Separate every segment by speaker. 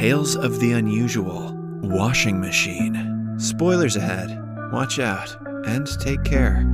Speaker 1: Tales of the Unusual Washing Machine. Spoilers ahead. Watch out and take care.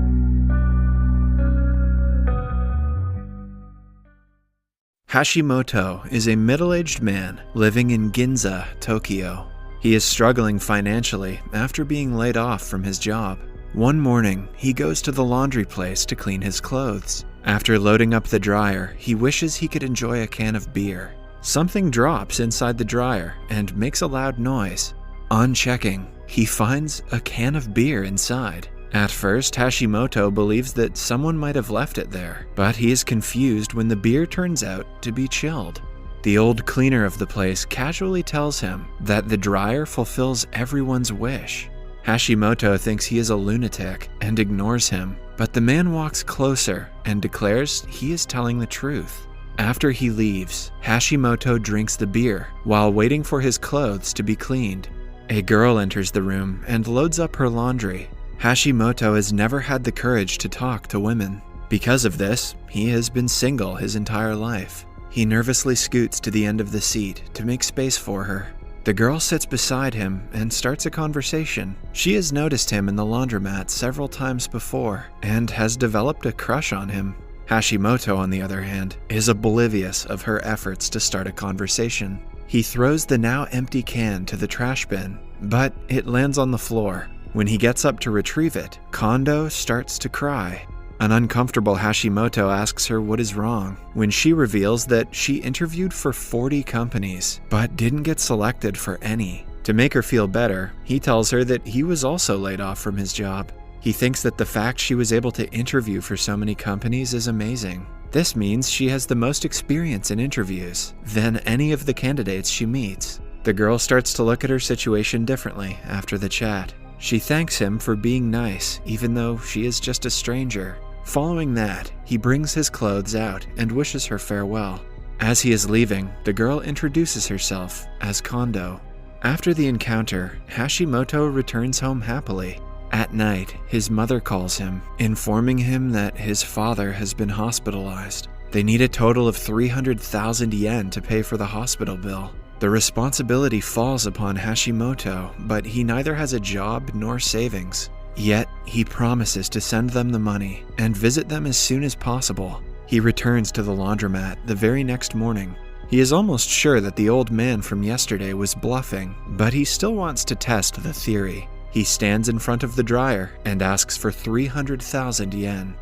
Speaker 1: Hashimoto is a middle-aged man living in Ginza, Tokyo. He is struggling financially after being laid off from his job. One morning, he goes to the laundry place to clean his clothes. After loading up the dryer, he wishes he could enjoy a can of beer. Something drops inside the dryer and makes a loud noise. On checking, he finds a can of beer inside. At first, Hashimoto believes that someone might have left it there, but he is confused when the beer turns out to be chilled. The old cleaner of the place casually tells him that the dryer fulfills everyone's wish. Hashimoto thinks he is a lunatic and ignores him, but the man walks closer and declares he is telling the truth. After he leaves, Hashimoto drinks the beer while waiting for his clothes to be cleaned. A girl enters the room and loads up her laundry. Hashimoto has never had the courage to talk to women. Because of this, he has been single his entire life. He nervously scoots to the end of the seat to make space for her. The girl sits beside him and starts a conversation. She has noticed him in the laundromat several times before and has developed a crush on him. Hashimoto, on the other hand, is oblivious of her efforts to start a conversation. He throws the now empty can to the trash bin, but it lands on the floor. When he gets up to retrieve it, Kondo starts to cry. An uncomfortable Hashimoto asks her what is wrong, when she reveals that she interviewed for 40 companies, but didn't get selected for any. To make her feel better, he tells her that he was also laid off from his job. He thinks that the fact she was able to interview for so many companies is amazing. This means she has the most experience in interviews than any of the candidates she meets. The girl starts to look at her situation differently after the chat. She thanks him for being nice, even though she is just a stranger. Following that, he brings his clothes out and wishes her farewell. As he is leaving, the girl introduces herself as Kondo. After the encounter, Hashimoto returns home happily. At night, his mother calls him, informing him that his father has been hospitalized. They need a total of 300,000 yen to pay for the hospital bill. The responsibility falls upon Hashimoto, but he neither has a job nor savings. Yet, he promises to send them the money and visit them as soon as possible. He returns to the laundromat the very next morning. He is almost sure that the old man from yesterday was bluffing, but he still wants to test the theory. He stands in front of the dryer and asks for 300,000 yen.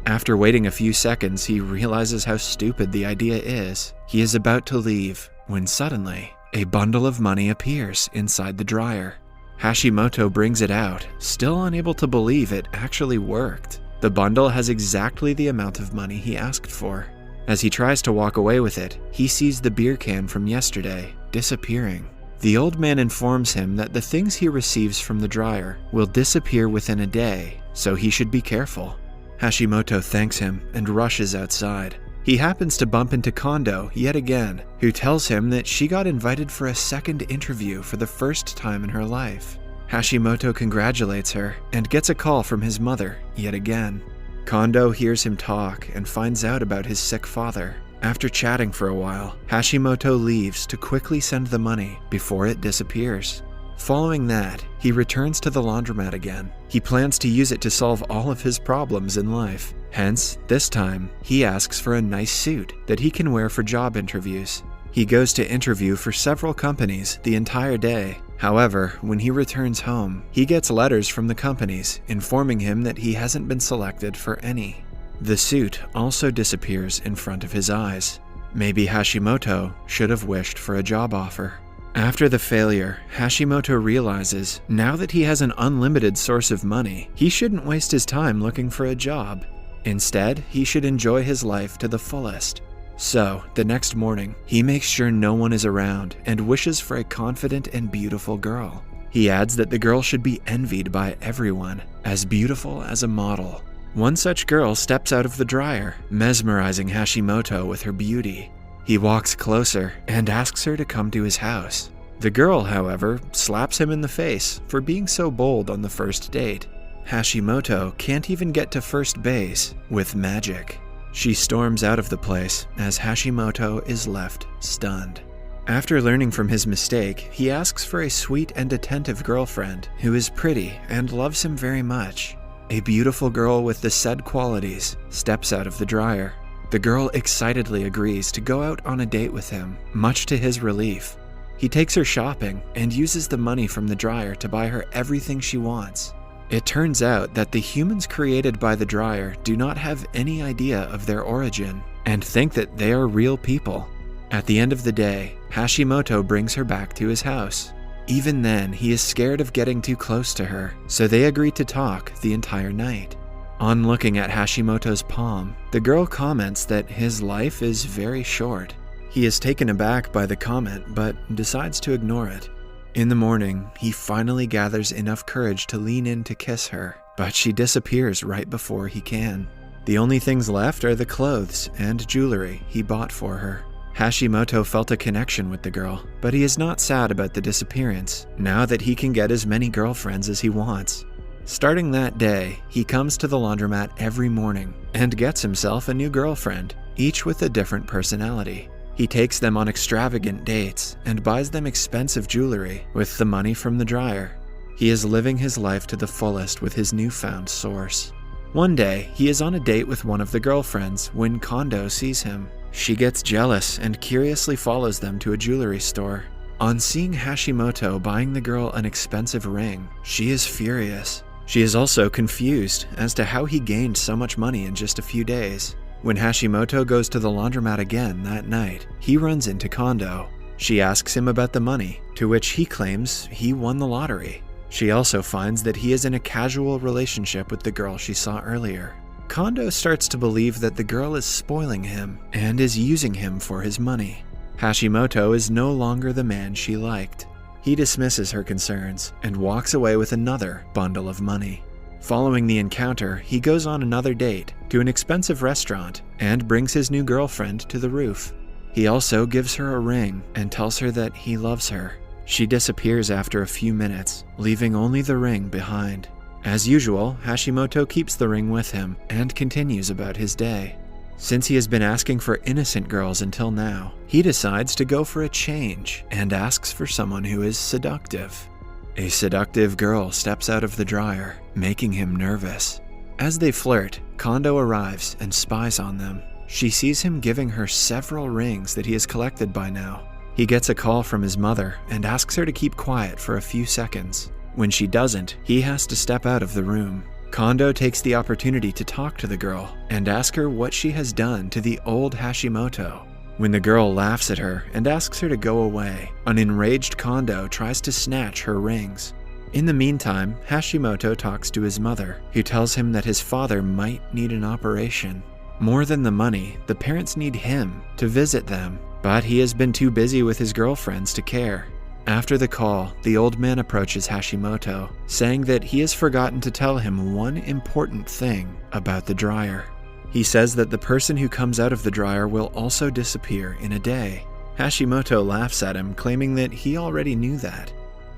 Speaker 1: After waiting a few seconds, he realizes how stupid the idea is. He is about to leave when suddenly, a bundle of money appears inside the dryer. Hashimoto brings it out, still unable to believe it actually worked. The bundle has exactly the amount of money he asked for. As he tries to walk away with it, he sees the beer can from yesterday disappearing. The old man informs him that the things he receives from the dryer will disappear within a day, so he should be careful. Hashimoto thanks him and rushes outside. He happens to bump into Kondo yet again, who tells him that she got invited for a second interview for the first time in her life. Hashimoto congratulates her and gets a call from his mother yet again. Kondo hears him talk and finds out about his sick father. After chatting for a while, Hashimoto leaves to quickly send the money before it disappears. Following that, he returns to the laundromat again. He plans to use it to solve all of his problems in life. Hence, this time, he asks for a nice suit that he can wear for job interviews. He goes to interview for several companies the entire day. However, when he returns home, he gets letters from the companies informing him that he hasn't been selected for any. The suit also disappears in front of his eyes. Maybe Hashimoto should have wished for a job offer. After the failure, Hashimoto realizes now that he has an unlimited source of money, he shouldn't waste his time looking for a job. Instead, he should enjoy his life to the fullest. So, the next morning, he makes sure no one is around and wishes for a confident and beautiful girl. He adds that the girl should be envied by everyone, as beautiful as a model. One such girl steps out of the dryer, mesmerizing Hashimoto with her beauty. He walks closer and asks her to come to his house. The girl, however, slaps him in the face for being so bold on the first date. Hashimoto can't even get to first base with magic. She storms out of the place as Hashimoto is left stunned. After learning from his mistake, he asks for a sweet and attentive girlfriend who is pretty and loves him very much. A beautiful girl with the said qualities steps out of the dryer. The girl excitedly agrees to go out on a date with him, much to his relief. He takes her shopping and uses the money from the dryer to buy her everything she wants. It turns out that the humans created by the dryer do not have any idea of their origin and think that they are real people. At the end of the day, Hashimoto brings her back to his house. Even then, he is scared of getting too close to her, so they agree to talk the entire night. On looking at Hashimoto's palm, the girl comments that his life is very short. He is taken aback by the comment, but decides to ignore it. In the morning, he finally gathers enough courage to lean in to kiss her, but she disappears right before he can. The only things left are the clothes and jewelry he bought for her. Hashimoto felt a connection with the girl, but he is not sad about the disappearance, now that he can get as many girlfriends as he wants. Starting that day, he comes to the laundromat every morning and gets himself a new girlfriend, each with a different personality. He takes them on extravagant dates and buys them expensive jewelry with the money from the dryer. He is living his life to the fullest with his newfound source. One day, he is on a date with one of the girlfriends when Kondo sees him. She gets jealous and curiously follows them to a jewelry store. On seeing Hashimoto buying the girl an expensive ring, she is furious. She is also confused as to how he gained so much money in just a few days. When Hashimoto goes to the laundromat again that night, he runs into Kondo. She asks him about the money, to which he claims he won the lottery. She also finds that he is in a casual relationship with the girl she saw earlier. Kondo starts to believe that the girl is spoiling him and is using him for his money. Hashimoto is no longer the man she liked. He dismisses her concerns and walks away with another bundle of money. Following the encounter, he goes on another date to an expensive restaurant and brings his new girlfriend to the roof. He also gives her a ring and tells her that he loves her. She disappears after a few minutes, leaving only the ring behind. As usual, Hashimoto keeps the ring with him and continues about his day. Since he has been asking for innocent girls until now, he decides to go for a change and asks for someone who is seductive. A seductive girl steps out of the dryer, making him nervous. As they flirt, Kondo arrives and spies on them. She sees him giving her several rings that he has collected by now. He gets a call from his mother and asks her to keep quiet for a few seconds. When she doesn't, he has to step out of the room. Kondo takes the opportunity to talk to the girl and ask her what she has done to the old Hashimoto. When the girl laughs at her and asks her to go away, an enraged Kondo tries to snatch her rings. In the meantime, Hashimoto talks to his mother, who tells him that his father might need an operation. More than the money, the parents need him to visit them, but he has been too busy with his girlfriends to care. After the call, the old man approaches Hashimoto, saying that he has forgotten to tell him one important thing about the dryer. He says that the person who comes out of the dryer will also disappear in a day. Hashimoto laughs at him, claiming that he already knew that.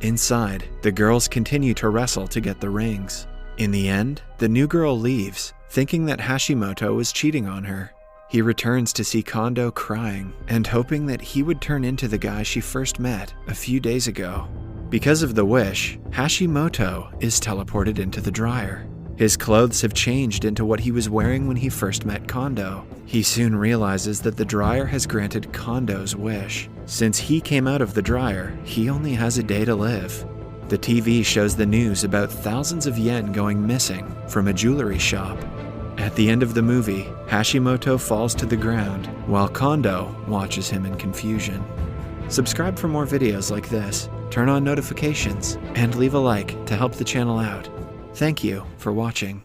Speaker 1: Inside, the girls continue to wrestle to get the rings. In the end, the new girl leaves, thinking that Hashimoto was cheating on her. He returns to see Kondo crying and hoping that he would turn into the guy she first met a few days ago. Because of the wish, Hashimoto is teleported into the dryer. His clothes have changed into what he was wearing when he first met Kondo. He soon realizes that the dryer has granted Kondo's wish. Since he came out of the dryer, he only has a day to live. The TV shows the news about thousands of yen going missing from a jewelry shop. At the end of the movie, Hashimoto falls to the ground while Kondo watches him in confusion. Subscribe for more videos like this, turn on notifications, and leave a like to help the channel out. Thank you for watching.